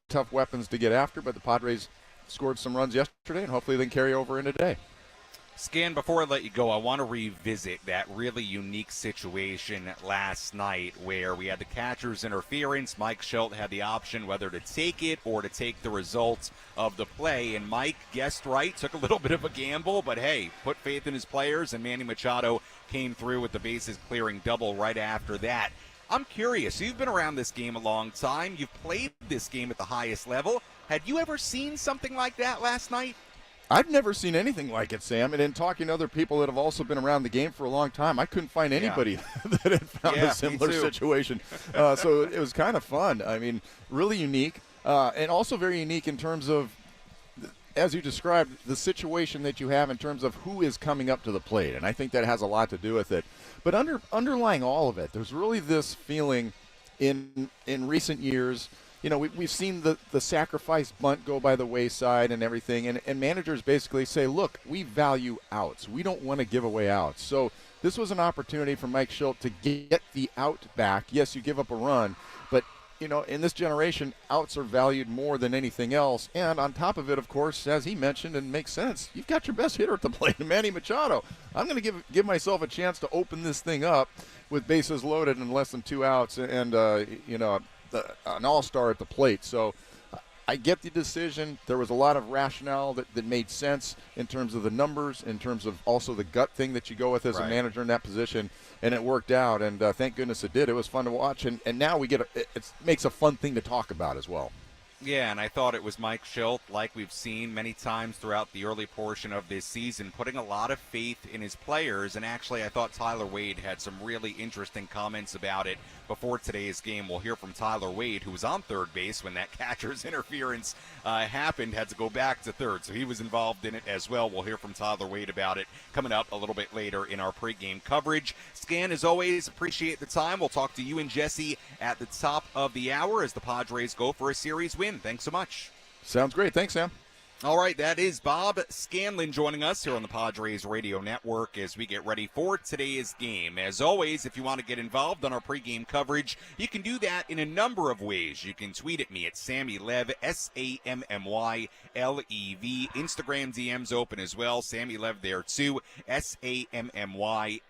tough weapons to get after, but the Padres scored some runs yesterday, and hopefully they can carry over into today. Scan, before I let you go, I want to revisit that really unique situation last night where we had the catcher's interference. Mike Schultz had the option whether to take it or to take the results of the play, and Mike guessed right, took a little bit of a gamble, but hey, put faith in his players, and Manny Machado came through with the bases clearing double right after that. I'm curious, you've been around this game a long time, you've played this game at the highest level. Had you ever seen something like that last night? I've never seen anything like it, Sam. And in talking to other people that have also been around the game for a long time, I couldn't find anybody that had found a similar situation. So it was kind of fun. I mean, really unique, and also very unique in terms of, as you described, the situation that you have in terms of who is coming up to the plate. And I think that has a lot to do with it. But underlying all of it, there's really this feeling in recent years. You know, we've seen the sacrifice bunt go by the wayside and everything, and managers basically say, look, we value outs. We don't want to give away outs. So this was an opportunity for Mike Schultz to get the out back. Yes, you give up a run, but, you know, in this generation, outs are valued more than anything else. And on top of it, of course, as he mentioned, and makes sense, you've got your best hitter at the plate, Manny Machado. I'm going to give myself a chance to open this thing up with bases loaded and less than 2 outs and you know, an all-star at the plate. So I get the decision. There was a lot of rationale that made sense in terms of the numbers, in terms of also the gut thing that you go with as a manager in that position, and it worked out, and thank goodness it did. It was fun to watch, and now we get it makes a fun thing to talk about as well. Yeah, and I thought it was Mike Schultz, like we've seen many times throughout the early portion of this season, putting a lot of faith in his players. And actually, I thought Tyler Wade had some really interesting comments about it before today's game. We'll hear from Tyler Wade, who was on third base when that catcher's interference happened, had to go back to third. So he was involved in it as well. We'll hear from Tyler Wade about it coming up a little bit later in our pregame coverage. Scan, as always, appreciate the time. We'll talk to you and Jesse at the top of the hour as the Padres go for a series win. Thanks so much. Sounds great. Thanks, Sam. All right, that is Bob Scanlon joining us here on the Padres Radio Network as we get ready for today's game. As always, if you want to get involved on our pregame coverage, you can do that in a number of ways. You can tweet at me at Sammy Lev, SammyLev. Instagram DMs open as well. Sammy Lev there too, SammyLev.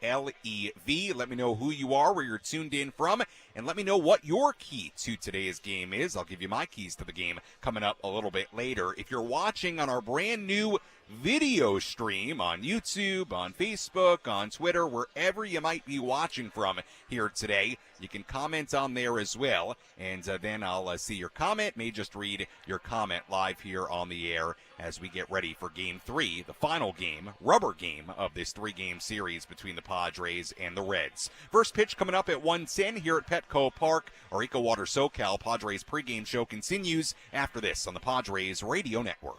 Let me know who you are, where you're tuned in from, and let me know what your key to today's game is. I'll give you my keys to the game coming up a little bit later. If you're watching on our brand new video stream on YouTube, on Facebook, on Twitter, wherever you might be watching from here today, you can comment on there as well, and then I'll see your comment. May just read your comment live here on the air as we get ready for Game 3, the final game, rubber game of this 3-game series between the Padres and the Reds. First pitch coming up at 1:10 here at Petco Park. Our EcoWater SoCal Padres pregame show continues after this on the Padres Radio Network.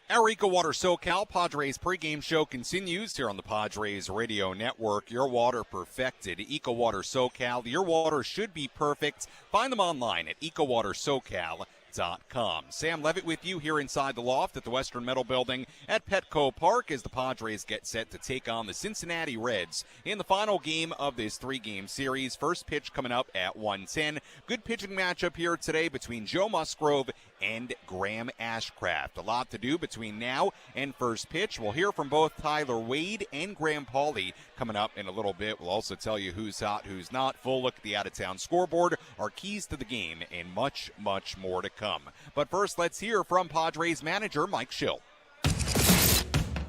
Our EcoWater SoCal Padres pregame show continues here on the Padres Radio Network. Your water perfected. EcoWater SoCal. Your water should be perfect. Find them online at EcoWaterSoCal.com. Sam Levitt with you here inside the loft at the Western Metal Building at Petco Park as the Padres get set to take on the Cincinnati Reds in the final game of this three-game series. First pitch coming up at 1:10. Good pitching matchup here today between Joe Musgrove and Graham Ashcraft. A lot to do between now and first pitch. We'll hear from both Tyler Wade and Graham Pauley coming up in a little bit. We'll also tell you who's hot, who's not. Full look at the out-of-town scoreboard, our keys to the game, and much, much more to come. But first, let's hear from Padres manager Mike Shildt.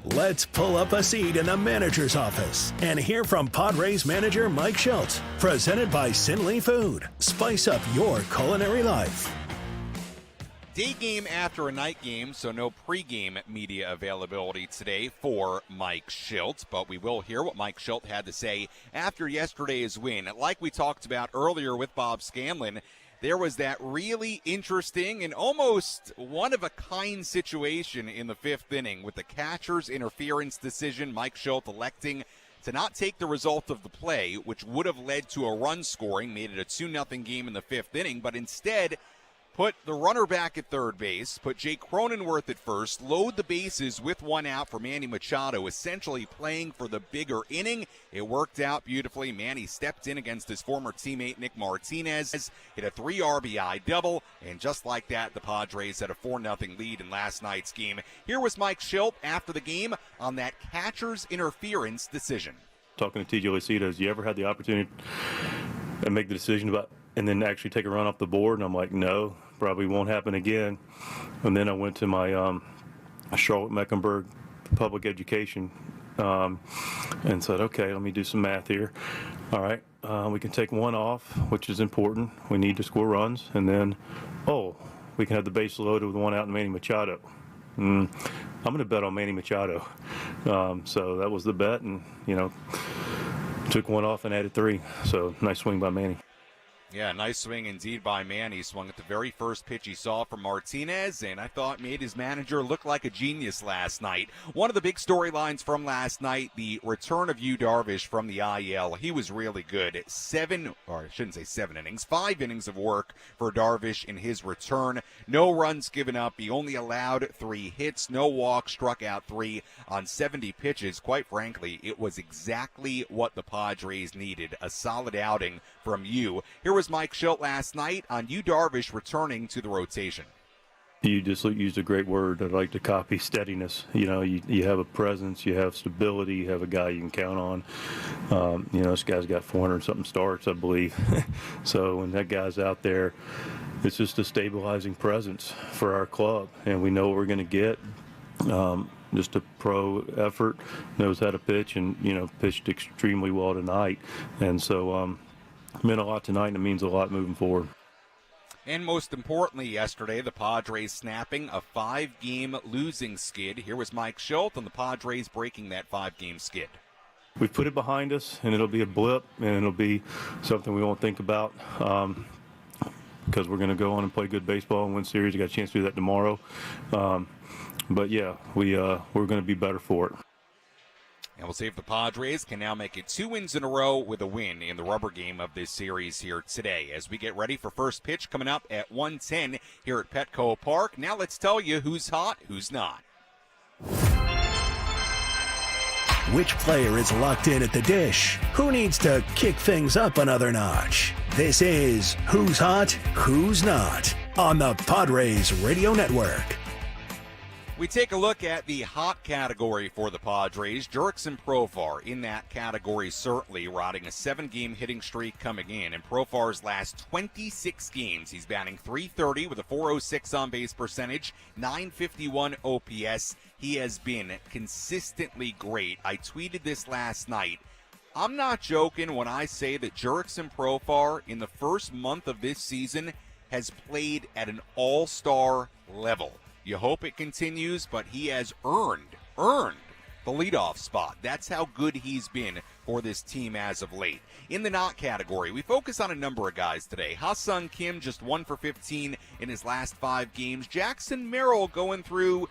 Let's pull up a seat in the manager's office and hear from Padres manager Mike Shildt. Presented by Sinley Food. Spice up your culinary life. Day game after a night game, so no pregame media availability today for Mike Shildt, but we will hear what Mike Shildt had to say after yesterday's win. Like we talked about earlier with Bob Scanlon, there was that really interesting and almost one-of-a-kind situation in the fifth inning with the catcher's interference decision. Mike Shildt electing to not take the result of the play, which would have led to a run scoring, made it a 2-0 game in the fifth inning, but instead put the runner back at third base, put Jake Cronenworth at first, load the bases with one out for Manny Machado, essentially playing for the bigger inning. It worked out beautifully. Manny stepped in against his former teammate Nick Martinez, hit a 3 RBI double, and just like that, the Padres had a 4-0 lead in last night's game. Here was Mike Shildt after the game on that catcher's interference decision. Talking to TJ Lucido, you ever had the opportunity to make the decision about and then actually take a run off the board? And I'm like, no, probably won't happen again. And then I went to my Charlotte-Mecklenburg public education and said, okay, let me do some math here. All right, we can take one off, which is important. We need to score runs. And then, we can have the base loaded with one out and Manny Machado. I'm going to bet on Manny Machado. So that was the bet, and, took one off and added 3. So nice swing by Manny. Yeah, nice swing indeed by Manny. Swung at the very first pitch he saw from Martinez, and I thought made his manager look like a genius last night. One of the big storylines from last night, the return of Yu Darvish from the IL. He was really good. 5 innings of work for Darvish in his return. No runs given up. He only allowed 3 hits, no walks, struck out 3 on 70 pitches. Quite frankly, it was exactly what the Padres needed. A solid outing from Yu. Here was Mike Shildt last night on Yu Darvish returning to the rotation. You just used a great word. I'd like to copy: steadiness. You have a presence, you have stability, you have a guy you can count on. This guy's got 400-something starts, I believe. So when that guy's out there, it's just a stabilizing presence for our club, and we know what we're going to get. Just a pro effort, knows how to pitch, and pitched extremely well tonight. And so meant a lot tonight, and it means a lot moving forward. And most importantly, yesterday, the Padres snapping a 5-game losing skid. Here was Mike Shildt on the Padres breaking that 5-game skid. We've put it behind us, and it'll be a blip, and it'll be something we won't think about because we're going to go on and play good baseball and win series. We got a chance to do that tomorrow. But, yeah, we're going to be better for it. And we'll see if the Padres can now make it 2 wins in a row with a win in the rubber game of this series here today. As we get ready for first pitch coming up at 1:10 here at Petco Park. Now let's tell you who's hot, who's not. Which player is locked in at the dish? Who needs to kick things up another notch? This is Who's Hot, Who's Not on the Padres Radio Network. We take a look at the hot category for the Padres. Jurickson Profar in that category, certainly riding a 7-game hitting streak coming in. In Profar's last 26 games, he's batting .330 with a .406 on-base percentage, .951 OPS. He has been consistently great. I tweeted this last night. I'm not joking when I say that Jurickson Profar in the first month of this season has played at an all-star level. You hope it continues, but he has earned the leadoff spot. That's how good he's been for this team as of late. In the not category, we focus on a number of guys today. Ha-Seong Kim just 1 for 15 in his last 5 games. Jackson Merrill going through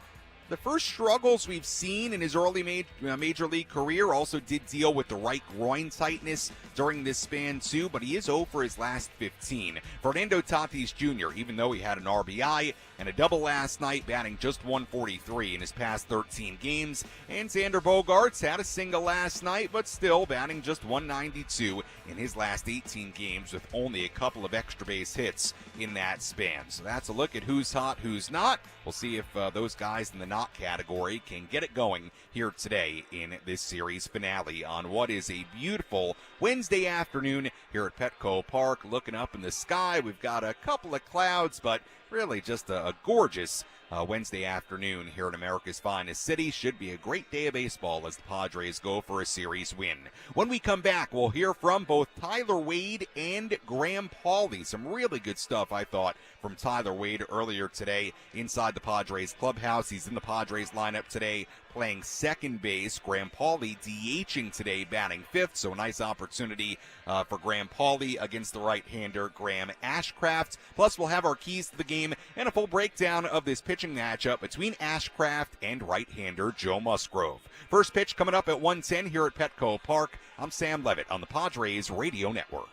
the first struggles we've seen in his early major league career. Also did deal with the right groin tightness during this span too, but he is 0 for his last 15. Fernando Tatis Jr., even though he had an RBI and a double last night, batting just 143 in his past 13 games. And Xander Bogaerts had a single last night, but still batting just 192 in his last 18 games with only a couple of extra base hits in that span. So that's a look at who's hot, who's not. We'll see if those guys in the not category can get it going here today in this series finale on what is a beautiful Wednesday afternoon here at Petco Park. Looking up in the sky, we've got a couple of clouds, but really just a gorgeous Wednesday afternoon here in America's finest city. Should be a great day of baseball as the Padres go for a series win. When we come back, we'll hear from both Tyler Wade and Graham Pauley. Some really good stuff, I thought, from Tyler Wade earlier today inside the Padres clubhouse. He's in the Padres lineup today playing second base. Graham Pauley DHing today, batting fifth, so a nice opportunity for Graham Pauley against the right-hander Graham Ashcraft. Plus, we'll have our keys to the game and a full breakdown of this pitching matchup between Ashcraft and right-hander Joe Musgrove. First pitch coming up at 1:10 here at Petco Park. I'm Sam Levitt on the Padres Radio Network.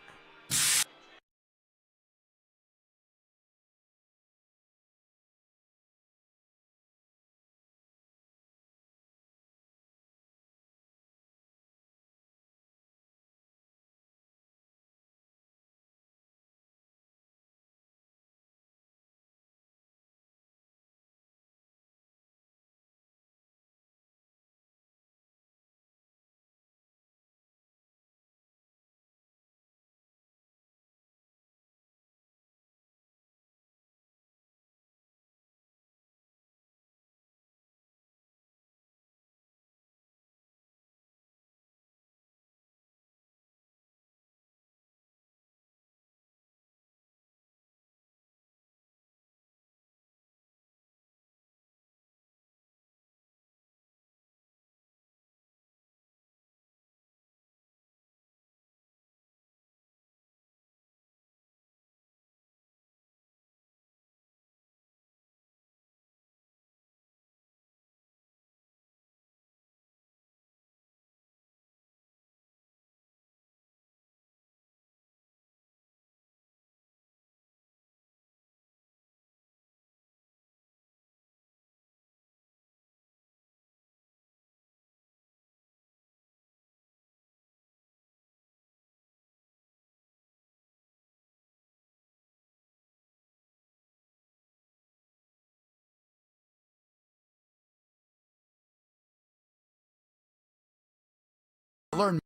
Learn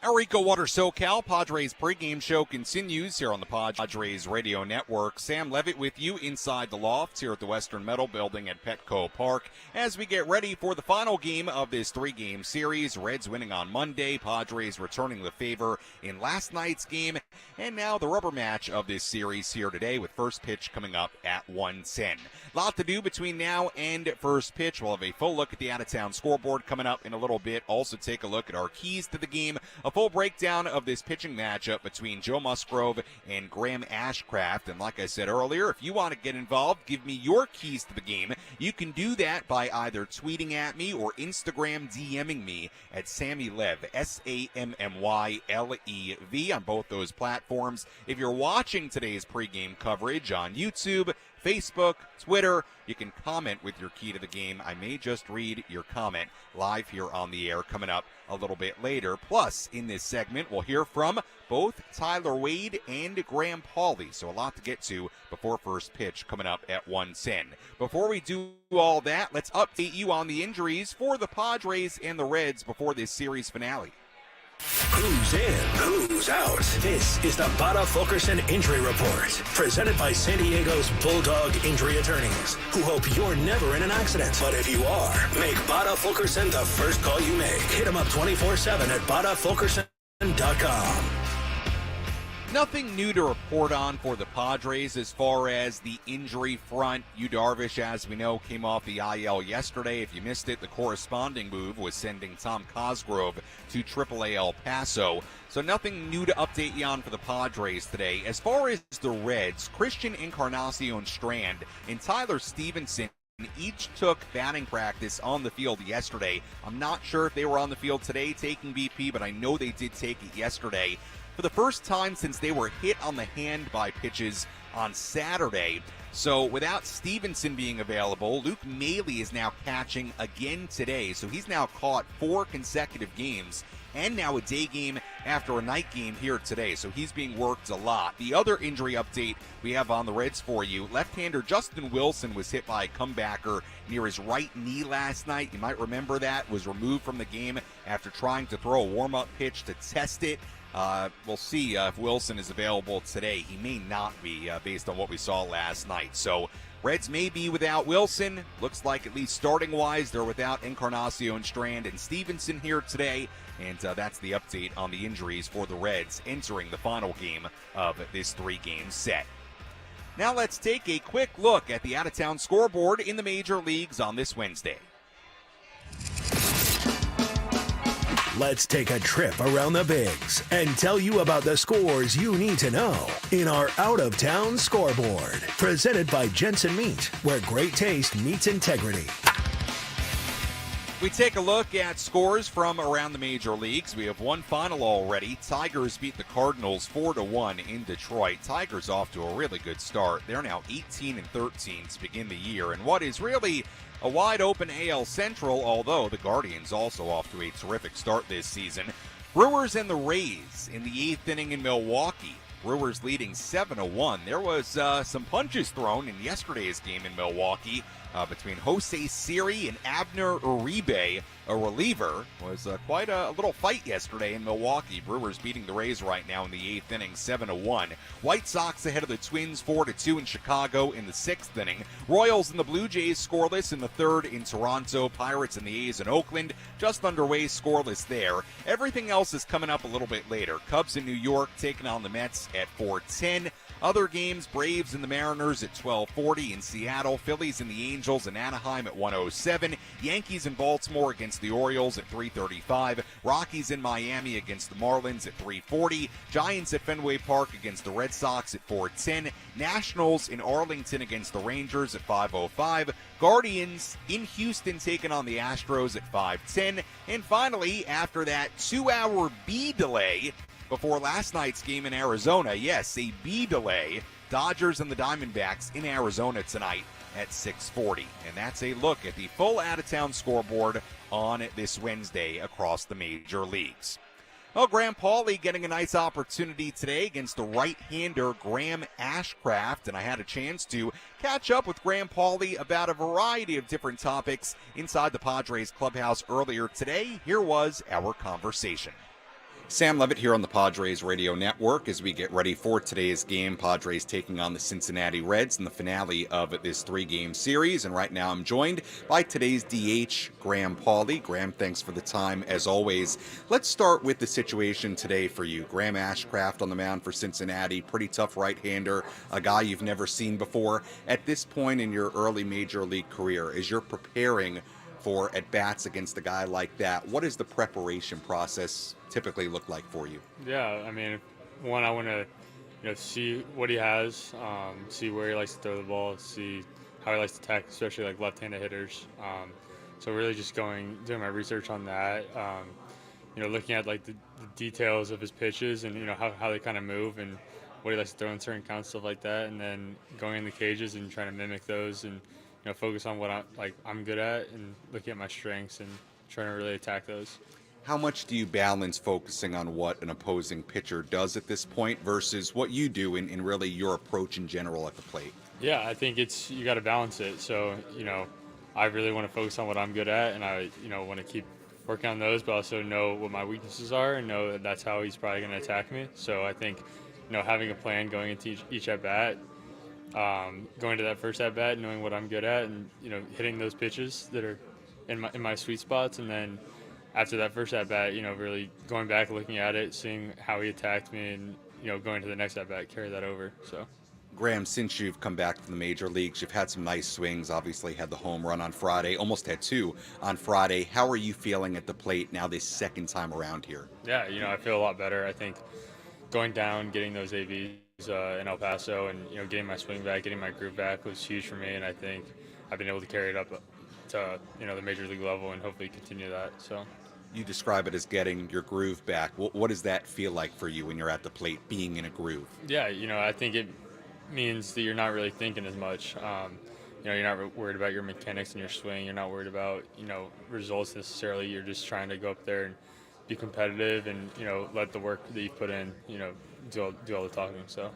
Our EcoWater SoCal Padres pregame show continues here on the Padres Radio Network. Sam Levitt with you inside the loft here at the Western Metal Building at Petco Park as we get ready for the final game of this three-game series. Reds winning on Monday, Padres returning the favor in last night's game, and now the rubber match of this series here today with first pitch coming up at 1:10. Lot to do between now and first pitch. We'll have a full look at the out-of-town scoreboard coming up in a little bit. Also take a look at our keys to the game, a full breakdown of this pitching matchup between Joe Musgrove and Graham Ashcraft. And like I said earlier, if you want to get involved, give me your keys to the game. You can do that by either tweeting at me or Instagram DMing me at SammyLev, SammyLev on both those platforms. platforms. If you're watching today's pregame coverage on YouTube, Facebook, Twitter, you can comment with your key to the game. I may just read your comment live here on the air coming up a little bit later. Plus, in this segment, we'll hear from both Tyler Wade and Graham Pauley. So a lot to get to before first pitch coming up at 1:10. Before we do all that, let's update you on the injuries for the Padres and the Reds before this series finale. Who's in? Who's out? This is the Bada Fulkerson Injury Report, presented by San Diego's Bulldog Injury Attorneys, who hope you're never in an accident. But if you are, make Bada Fulkerson the first call you make. Hit them up 24/7 at badafulkerson.com. Nothing new to report on for the Padres as far as the injury front. Yu Darvish, as we know, came off the IL yesterday. If you missed it, the corresponding move was sending Tom Cosgrove to AAA El Paso. So nothing new to update you on for the Padres today. As far as the Reds, Christian Encarnacion Strand and Tyler Stevenson each took batting practice on the field yesterday. I'm not sure if they were on the field today taking BP, but I know they did take it yesterday. For the first time since they were hit on the hand by pitches on Saturday. So without Stevenson being available, Luke Maile is now catching again today. So he's now caught 4 consecutive games and now a day game after a night game here today. So he's being worked a lot. The other injury update we have on the Reds for you, left-hander Justin Wilson was hit by a comebacker near his right knee last night. You might remember that, was removed from the game after trying to throw a warm-up pitch to test it. We'll see if Wilson is available today. He may not be based on what we saw last night. So Reds may be without Wilson. Looks like at least starting-wise, they're without Encarnacion Strand and Stevenson here today. And that's the update on the injuries for the Reds entering the final game of this 3-game set. Now let's take a quick look at the out-of-town scoreboard in the major leagues on this Wednesday. Let's take a trip around the Bigs and tell you about the scores you need to know in our out-of-town scoreboard. Presented by Jensen Meat, where great taste meets integrity. We take a look at scores from around the major leagues. We have one final already. Tigers beat the Cardinals 4-1 in Detroit. Tigers off to a really good start. They're now 18-13 to begin the year. And what is really a wide-open AL Central, although the Guardians also off to a terrific start this season. Brewers and the Rays in the 8th inning in Milwaukee. Brewers leading 7-1. There was some punches thrown in yesterday's game in Milwaukee between Jose Siri and Abner Uribe, a reliever. Was quite a little fight yesterday in Milwaukee. Brewers beating the Rays right now in the 8th inning, 7-1. White Sox ahead of the Twins, 4-2 in Chicago in the 6th inning. Royals and the Blue Jays scoreless in the 3rd in Toronto. Pirates and the A's in Oakland just underway, scoreless there. Everything else is coming up a little bit later. Cubs in New York taking on the Mets at 4:10. Other games, Braves and the Mariners at 12:40 in Seattle. Phillies and the Angels in Anaheim at 1:07. Yankees in Baltimore against the Orioles at 3:35. Rockies in Miami against the Marlins at 3:40. Giants at Fenway Park against the Red Sox at 4:10. Nationals in Arlington against the Rangers at 5:05. Guardians in Houston taking on the Astros at 5:10. And finally, after that 2-hour B delay before last night's game in Arizona, yes, a B delay, Dodgers and the Diamondbacks in Arizona tonight at 6:40. And that's a look at the full out-of-town scoreboard on this Wednesday across the major leagues. Well, Graham Pauley getting a nice opportunity today against the right-hander Graham Ashcraft, and I had a chance to catch up with Graham Pauley about a variety of different topics inside the Padres clubhouse earlier today. Here was our conversation. Sam Levitt here on the Padres Radio Network as we get ready for today's game. Padres taking on the Cincinnati Reds in the finale of this 3-game series. And right now I'm joined by today's DH, Graham Pauley. Graham, thanks for the time as always. Let's start with the situation today for you. Graham Ashcraft on the mound for Cincinnati. Pretty tough right-hander, a guy you've never seen before. At this point in your early major league career, as you're preparing for at-bats against a guy like that, what does the preparation process typically look like for you? Yeah, I mean, one, I want to, see what he has, see where he likes to throw the ball, see how he likes to attack, especially like left-handed hitters. So really just doing my research on that. looking at like the details of his pitches and how they kind of move and what he likes to throw in certain counts, stuff like that, and then going in the cages and trying to mimic those and focus on what I'm good at and looking at my strengths and trying to really attack those. How much do you balance focusing on what an opposing pitcher does at this point versus what you do in really your approach in general at the plate? Yeah, I think you got to balance it. So, I really want to focus on what I'm good at, and I, want to keep working on those, but also know what my weaknesses are and know that that's how he's probably going to attack me. So I think, having a plan going into each at-bat, going to that first at-bat, knowing what I'm good at and, hitting those pitches that are in my sweet spots, and then after that first at-bat, really going back, looking at it, seeing how he attacked me, and, going to the next at-bat, carry that over. So, Graham, since you've come back to the major leagues, you've had some nice swings, obviously had the home run on Friday, almost had two on Friday. How are you feeling at the plate now this second time around here? Yeah, I feel a lot better. I think going down, getting those ABs in El Paso and, getting my swing back, getting my groove back was huge for me, and I think I've been able to carry it up to, the major league level and hopefully continue that. So. You describe it as getting your groove back. What does that feel like for you when you're at the plate, being in a groove? Yeah, I think it means that you're not really thinking as much. You're not worried about your mechanics and your swing. You're not worried about, results necessarily. You're just trying to go up there and be competitive and, let the work that you put in, do all the talking. So.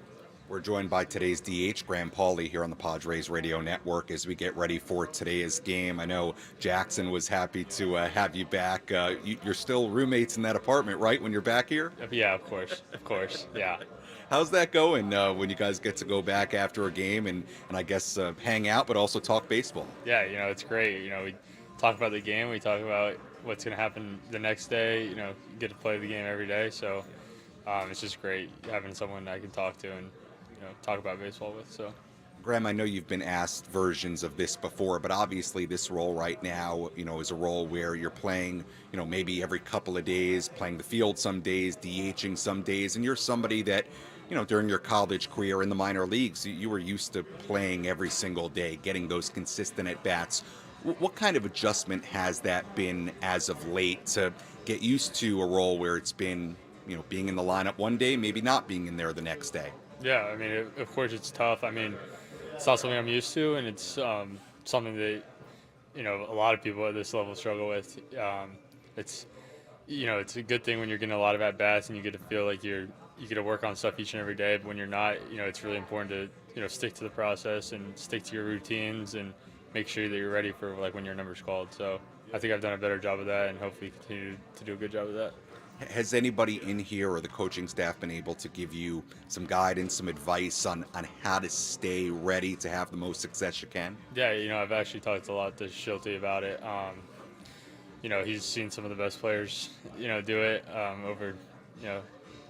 We're joined by today's DH, Graham Pauley, here on the Padres Radio Network as we get ready for today's game. I know Jackson was happy to have you back. You're still roommates in that apartment, right, when you're back here? Yeah, of course, yeah. How's that going when you guys get to go back after a game and I guess hang out, but also talk baseball? Yeah, it's great. We talk about the game. We talk about what's going to happen the next day. Get to play the game every day. So it's just great having someone I can talk to and talk about baseball with. So, Graham, I know you've been asked versions of this before, but obviously this role right now, is a role where you're playing, maybe every couple of days, playing the field some days, DHing some days, and you're somebody that, during your college career in the minor leagues, you were used to playing every single day, getting those consistent at-bats. What kind of adjustment has that been as of late to get used to a role where it's been, being in the lineup one day, maybe not being in there the next day? Yeah, of course it's tough. It's not something I'm used to, and it's something that, a lot of people at this level struggle with. It's a good thing when you're getting a lot of at-bats and you get to feel like you get to work on stuff each and every day, but when you're not, it's really important to, stick to the process and stick to your routines and make sure that you're ready for, when your number's called. So I think I've done a better job of that and hopefully continue to do a good job of that. Has anybody in here or the coaching staff been able to give you some guidance, some advice on how to stay ready to have the most success you can? Yeah, I've actually talked a lot to Schulte about it. He's seen some of the best players, do it over,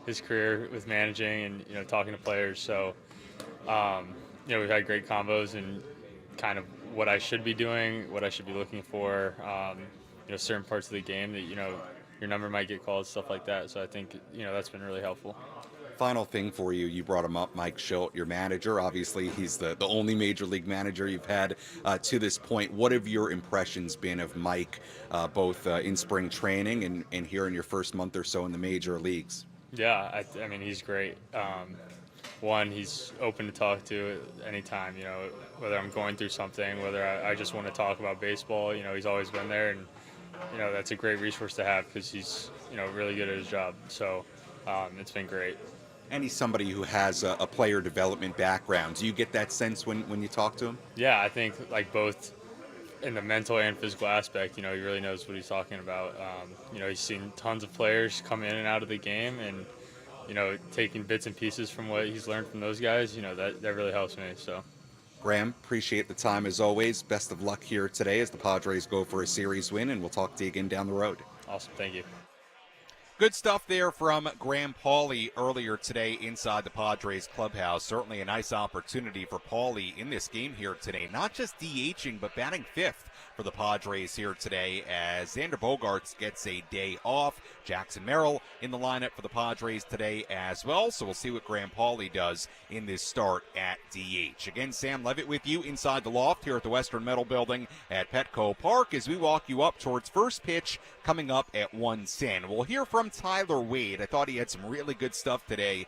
his career with managing and, talking to players. So, we've had great combos and kind of what I should be doing, what I should be looking for, certain parts of the game that, your number might get called, stuff like that. So I think, that's been really helpful. Final thing for you, you brought him up, Mike Schulte, your manager. Obviously, he's the only major league manager you've had to this point. What have your impressions been of Mike, both in spring training and here in your first month or so in the major leagues? Yeah, he's great. One, he's open to talk to anytime, whether I'm going through something, whether I just want to talk about baseball, he's always been there. And that's a great resource to have because he's, really good at his job. So it's been great. And he's somebody who has a player development background. Do you get that sense when you talk to him? Yeah, I think both in the mental and physical aspect, he really knows what he's talking about. He's seen tons of players come in and out of the game and, taking bits and pieces from what he's learned from those guys, that really helps me. So. Graham, appreciate the time as always. Best of luck here today as the Padres go for a series win, and we'll talk to you again down the road. Awesome. Thank you. Good stuff there from Graham Pauley earlier today inside the Padres clubhouse. Certainly a nice opportunity for Pauley in this game here today. Not just DHing, but batting fifth for the Padres here today as Xander Bogaerts gets a day off. Jackson Merrill in the lineup for the Padres today as well. So we'll see what Graham Pauley does in this start at DH. Again, Sam Levitt with you inside the loft here at the Western Metal Building at Petco Park as we walk you up towards first pitch coming up at 1:10. We'll hear from Tyler Wade. I thought he had some really good stuff today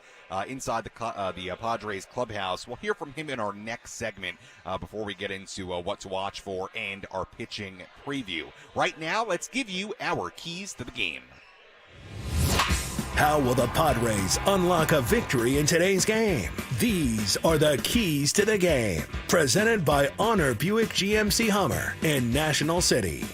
inside the Padres clubhouse. We'll hear from him in our next segment before we get into what to watch for and our pitching preview. Right now, let's give you our keys to the game. How will the Padres unlock a victory in today's game? These are the keys to the game. Presented by Honor Buick GMC Hummer in National City.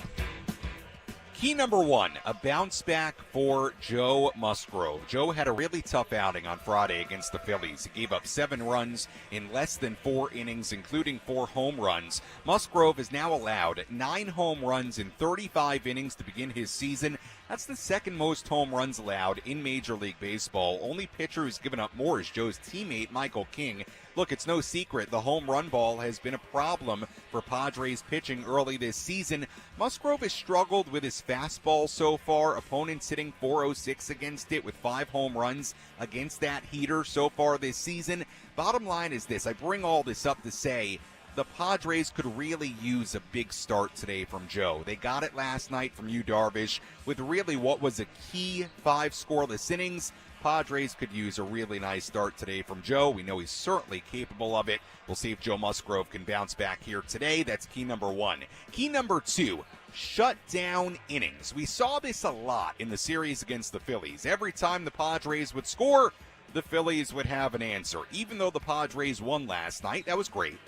Key number one, a bounce back for Joe Musgrove. Joe had a really tough outing on Friday against the Phillies. He gave up 7 runs in less than 4 innings, including 4 home runs. Musgrove has now allowed 9 home runs in 35 innings to begin his season. That's the second most home runs allowed in Major League Baseball. Only pitcher who's given up more is Joe's teammate, Michael King. Look, it's no secret the home run ball has been a problem for Padres pitching early this season. Musgrove has struggled with his fastball so far. Opponents hitting .406 against it with 5 home runs against that heater so far this season. Bottom line is this. I bring all this up to say the Padres could really use a big start today from Joe. They got it last night from Yu Darvish with really what was a key 5 scoreless innings. Padres could use a really nice start today from Joe. We know he's certainly capable of it. We'll see if Joe Musgrove can bounce back here today. That's key number 1. Key number 2, shut down innings. We saw this a lot in the series against the Phillies. Every time the Padres would score, the Phillies would have an answer. Even though the Padres won last night, that was great.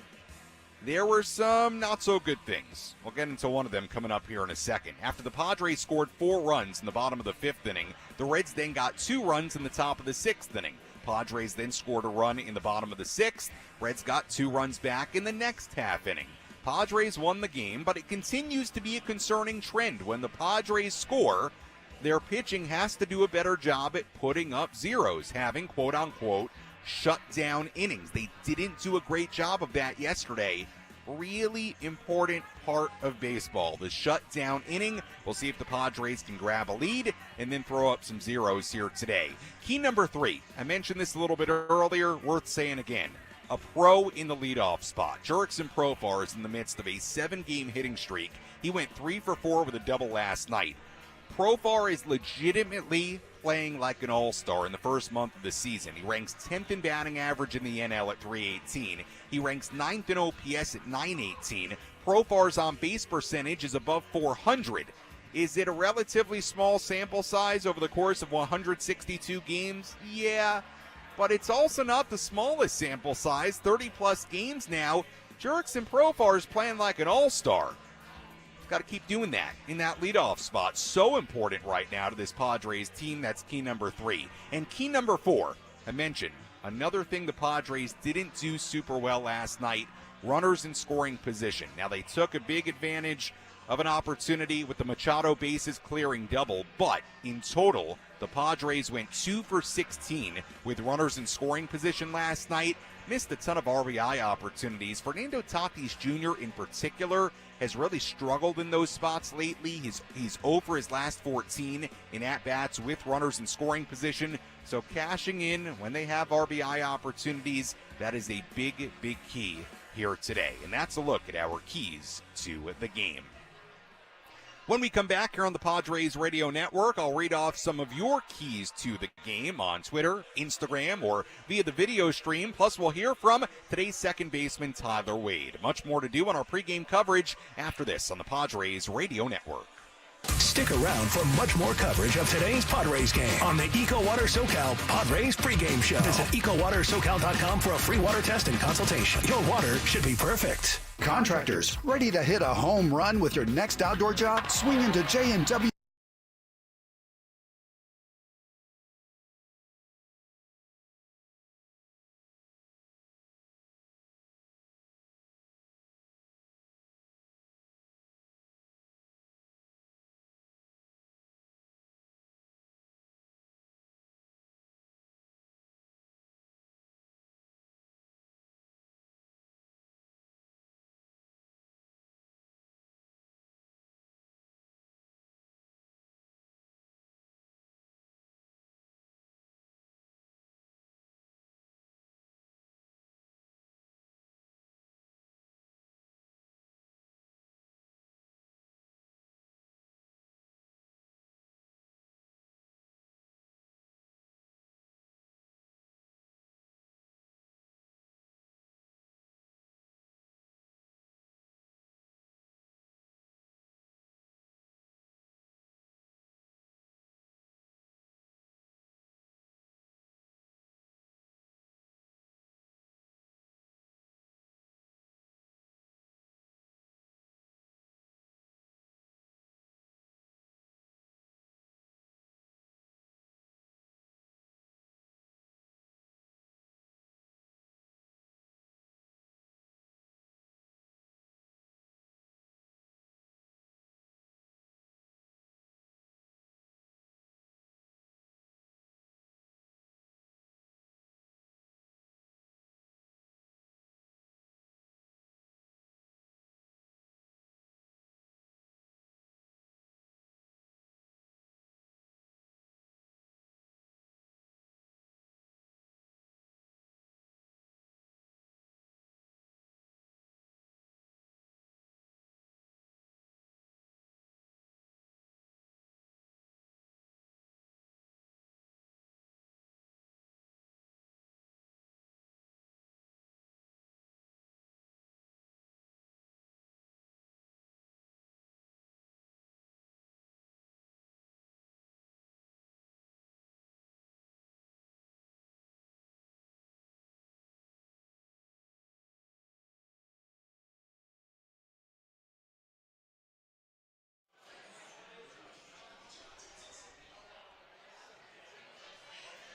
There were some not-so-good things. We'll get into one of them coming up here in a second. After the Padres scored 4 runs in the bottom of the 5th inning, the Reds then got 2 runs in the top of the 6th inning. Padres then scored a run in the bottom of the 6th. Reds got 2 runs back in the next half inning. Padres won the game, but it continues to be a concerning trend. When the Padres score, their pitching has to do a better job at putting up zeros, having quote-unquote shut down innings. They didn't do a great job of that yesterday. Really important part of baseball, the shutdown inning. We'll see if the Padres can grab a lead and then throw up some zeros here today. Key number 3, I mentioned this a little bit earlier, worth saying again. A pro in the leadoff spot. Jurickson Profar is in the midst of a 7-game hitting streak. He went 3 for 4 with a double last night. Profar is legitimately playing like an all-star in the first month of the season. He ranks 10th in batting average in the NL at .318. He ranks 9th in OPS at .918. Profar's on-base percentage is above .400. Is it a relatively small sample size over the course of 162 games? Yeah, but it's also not the smallest sample size. 30-plus games now. Jurickson Profar is playing like an all-star. Got to keep doing that in that leadoff spot. So important right now to this Padres team. That's key number 3. And key number 4, I mentioned, another thing the Padres didn't do super well last night, runners in scoring position. Now, they took a big advantage of an opportunity with the Machado bases clearing double, but in total, the Padres went 2 for 16 with runners in scoring position last night. Missed a ton of RBI opportunities. Fernando Tatis Jr. in particular has really struggled in those spots lately. He's over his last 14 in at-bats with runners in scoring position. So cashing in when they have RBI opportunities, that is a big, big key here today. And that's a look at our keys to the game. When we come back here on the Padres Radio Network, I'll read off some of your keys to the game on Twitter, Instagram, or via the video stream. Plus, we'll hear from today's second baseman, Tyler Wade. Much more to do on our pregame coverage after this on the Padres Radio Network. Stick around for much more coverage of today's Padres game on the EcoWater SoCal Padres pregame show. Visit EcoWaterSoCal.com for a free water test and consultation. Your water should be perfect. Contractors, ready to hit a home run with your next outdoor job? Swing into J&W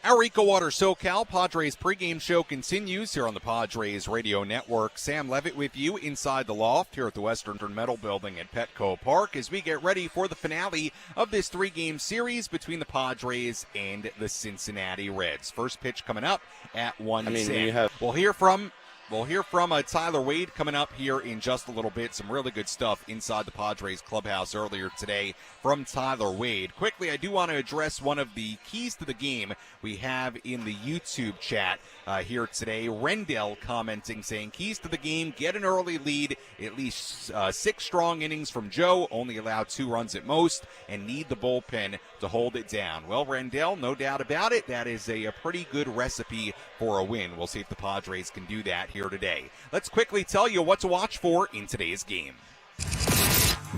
Our EcoWater SoCal Padres pregame show continues here on the Padres Radio Network. Sam Levitt with you inside the loft here at the Western Metal Building at Petco Park as we get ready for the finale of this 3-game series between the Padres and the Cincinnati Reds. First pitch coming up at 1:10. We'll hear from Tyler Wade coming up here in just a little bit. Some really good stuff inside the Padres clubhouse earlier today from Tyler Wade. Quickly, I do want to address one of the keys to the game we have in the YouTube chat here today. Rendell commenting, saying, keys to the game, get an early lead, at least 6 strong innings from Joe, only allow 2 runs at most, and need the bullpen to hold it down. Well, Rendell, no doubt about it, that is a pretty good recipe for a win. We'll see if the Padres can do that here today. Let's quickly tell you what to watch for in today's game.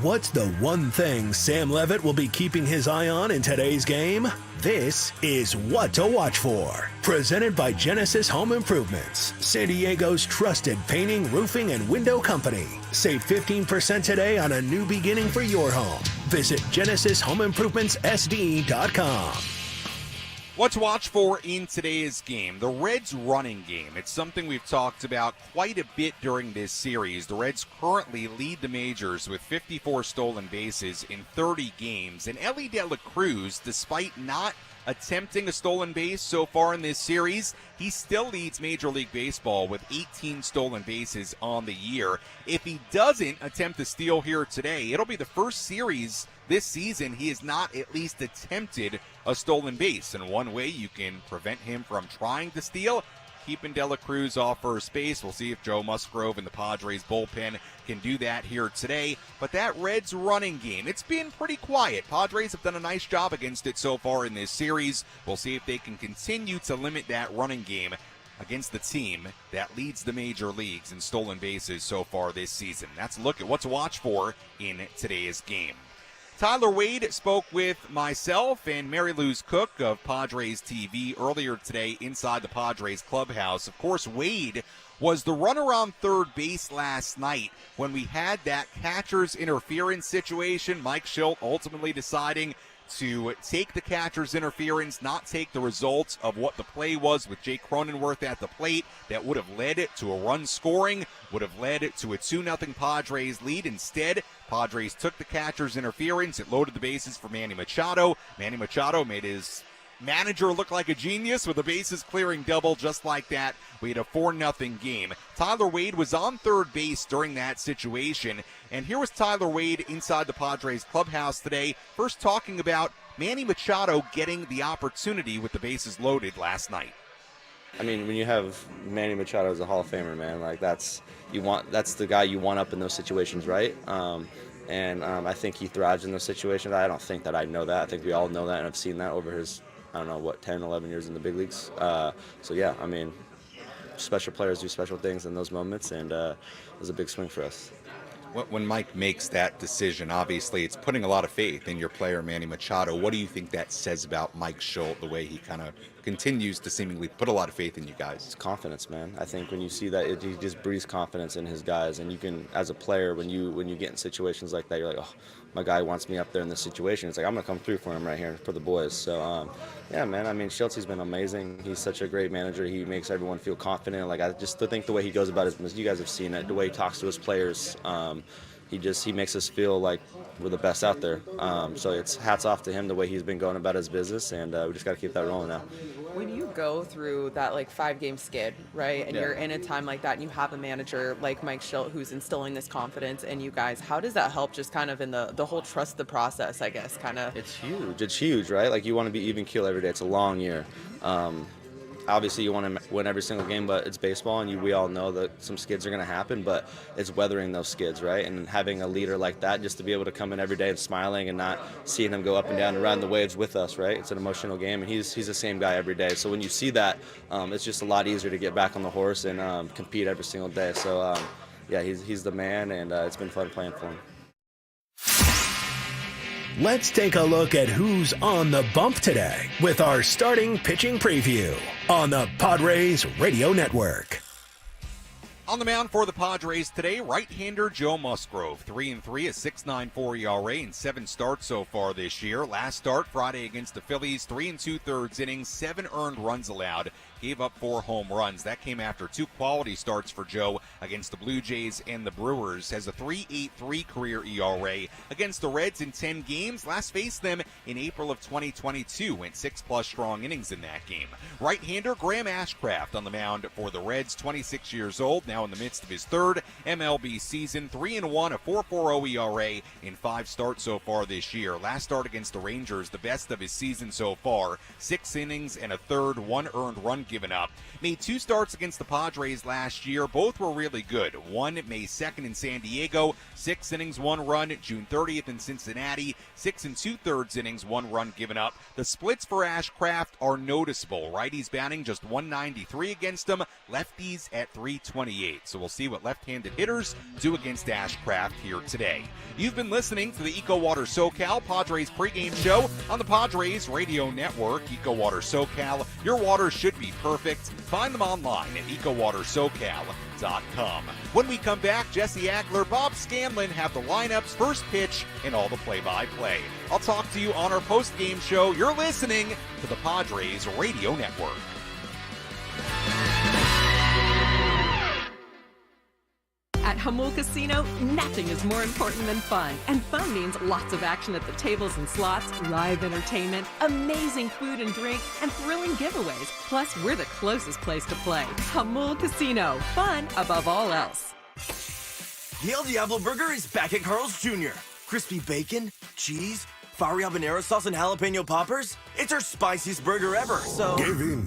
What's the one thing Sam Levitt will be keeping his eye on in today's game? This is What to Watch For. Presented by Genesis Home Improvements, San Diego's trusted painting, roofing, and window company. Save 15% today on a new beginning for your home. Visit GenesisHomeImprovementsSD.com. What to watch for in today's game? The Reds' running game. It's something we've talked about quite a bit during this series. The Reds currently lead the majors with 54 stolen bases in 30 games. And Elly De La Cruz, despite not attempting a stolen base so far in this series, he still leads Major League Baseball with 18 stolen bases on the year. If he doesn't attempt a steal here today, it'll be the first series this season he has not at least attempted a stolen base. And one way you can prevent him from trying to steal, keeping De La Cruz off first base. We'll see if Joe Musgrove and the Padres bullpen can do that here today. But that Reds running game, it's been pretty quiet. Padres have done a nice job against it so far in this series. We'll see if they can continue to limit that running game against the team that leads the major leagues in stolen bases so far this season. That's a look at what to watch for in today's game. Tyler Wade spoke with myself and Mary Louise Cook of Padres TV earlier today inside the Padres clubhouse. Of course, Wade was the runner on third base last night when we had that catcher's interference situation. Mike Schilt ultimately deciding to take the catcher's interference, not take the results of what the play was with Jake Cronenworth at the plate that would have led to a run scoring, would have led to a 2-0 Padres lead. Instead, Padres took the catcher's interference. It loaded the bases for Manny Machado. Manny Machado made his manager look like a genius with a bases clearing double just like that. We had a 4-0 game. Tyler Wade was on third base during that situation. And here was Tyler Wade inside the Padres clubhouse today, first talking about Manny Machado getting the opportunity with the bases loaded last night. I mean, when you have Manny Machado as a Hall of Famer, man, like that's the guy you want up in those situations, right? I think he thrives in those situations. I don't think that I know that. I think we all know that and have seen that over his, 10, 11 years in the big leagues. Special players do special things in those moments, and it was a big swing for us. When Mike makes that decision, obviously it's putting a lot of faith in your player, Manny Machado. What do you think that says about Mike Schilt, the way he kind of continues to seemingly put a lot of faith in you guys? It's confidence, man. I think when you see that, he just breathes confidence in his guys. And you can, as a player, when you get in situations like that, you're like, oh, my guy wants me up there in this situation. It's like, I'm going to come through for him right here for the boys. So, yeah, man, I mean, Schiltzy's been amazing. He's such a great manager. He makes everyone feel confident. Like, I just think the way he goes about his business, you guys have seen it, the way he talks to his players, he makes us feel like we're the best out there. So it's hats off to him, the way he's been going about his business, and we just got to keep that rolling now. When you go through that 5-game skid, right, and you're in a time like that and you have a manager like Mike Schilt who's instilling this confidence in you guys, how does that help just kind of in the whole trust the process, I guess, kind of? It's huge, right? Like, you want to be even keel every day. It's a long year. Obviously, you want to win every single game, but it's baseball, and we all know that some skids are going to happen, but it's weathering those skids, right? And having a leader like that, just to be able to come in every day and smiling and not seeing him go up and down and ride the waves with us, right? It's an emotional game, and he's the same guy every day. So when you see that, it's just a lot easier to get back on the horse and compete every single day. So, yeah, he's the man, and it's been fun playing for him. Let's take a look at who's on the bump today with our starting pitching preview on the Padres Radio Network. On the mound for the Padres today, right-hander Joe Musgrove, 3-3, a 6.94 ERA in 7 starts so far this year. Last start Friday against the Phillies, 3 2/3 innings, 7 earned runs allowed, gave up 4 home runs. That came after 2 quality starts for Joe against the Blue Jays and the Brewers. Has a 3.83 career ERA against the Reds in 10 games. Last faced them in April of 2022, went 6+ strong innings in that game. Right-hander Graham Ashcraft on the mound for the Reds, 26 years old, now in the midst of his 3rd MLB season, 3-1, a 4.40 ERA in 5 starts so far this year. Last start against the Rangers, the best of his season so far, 6 innings and a third, 1 earned run given up. Made 2 starts against the Padres last year. Both were really good. One May 2nd in San Diego, 6 innings, 1 run. June 30th in Cincinnati, 6 2/3 innings, 1 run given up. The splits for Ashcraft are noticeable. Righties batting just 193 against him, lefties at 328. So we'll see what left-handed hitters do against Ashcraft here today. You've been listening to the EcoWater SoCal Padres pregame show on the Padres Radio Network. EcoWater SoCal, your water should be perfect. Find them online at EcoWaterSoCal.com. When we come back, Jesse Agler, Bob Scanlon have the lineups, first pitch, and all the play-by-play. I'll talk to you on our post-game show. You're listening to the Padres Radio Network. At Hamul Casino, nothing is more important than fun. And fun means lots of action at the tables and slots, live entertainment, amazing food and drink, and thrilling giveaways. Plus, we're the closest place to play. Hamul Casino. Fun above all else. The El Diablo Burger is back at Carl's Jr. Crispy bacon, cheese, fiery habanero sauce, and jalapeno poppers. It's our spiciest burger ever, so... Give in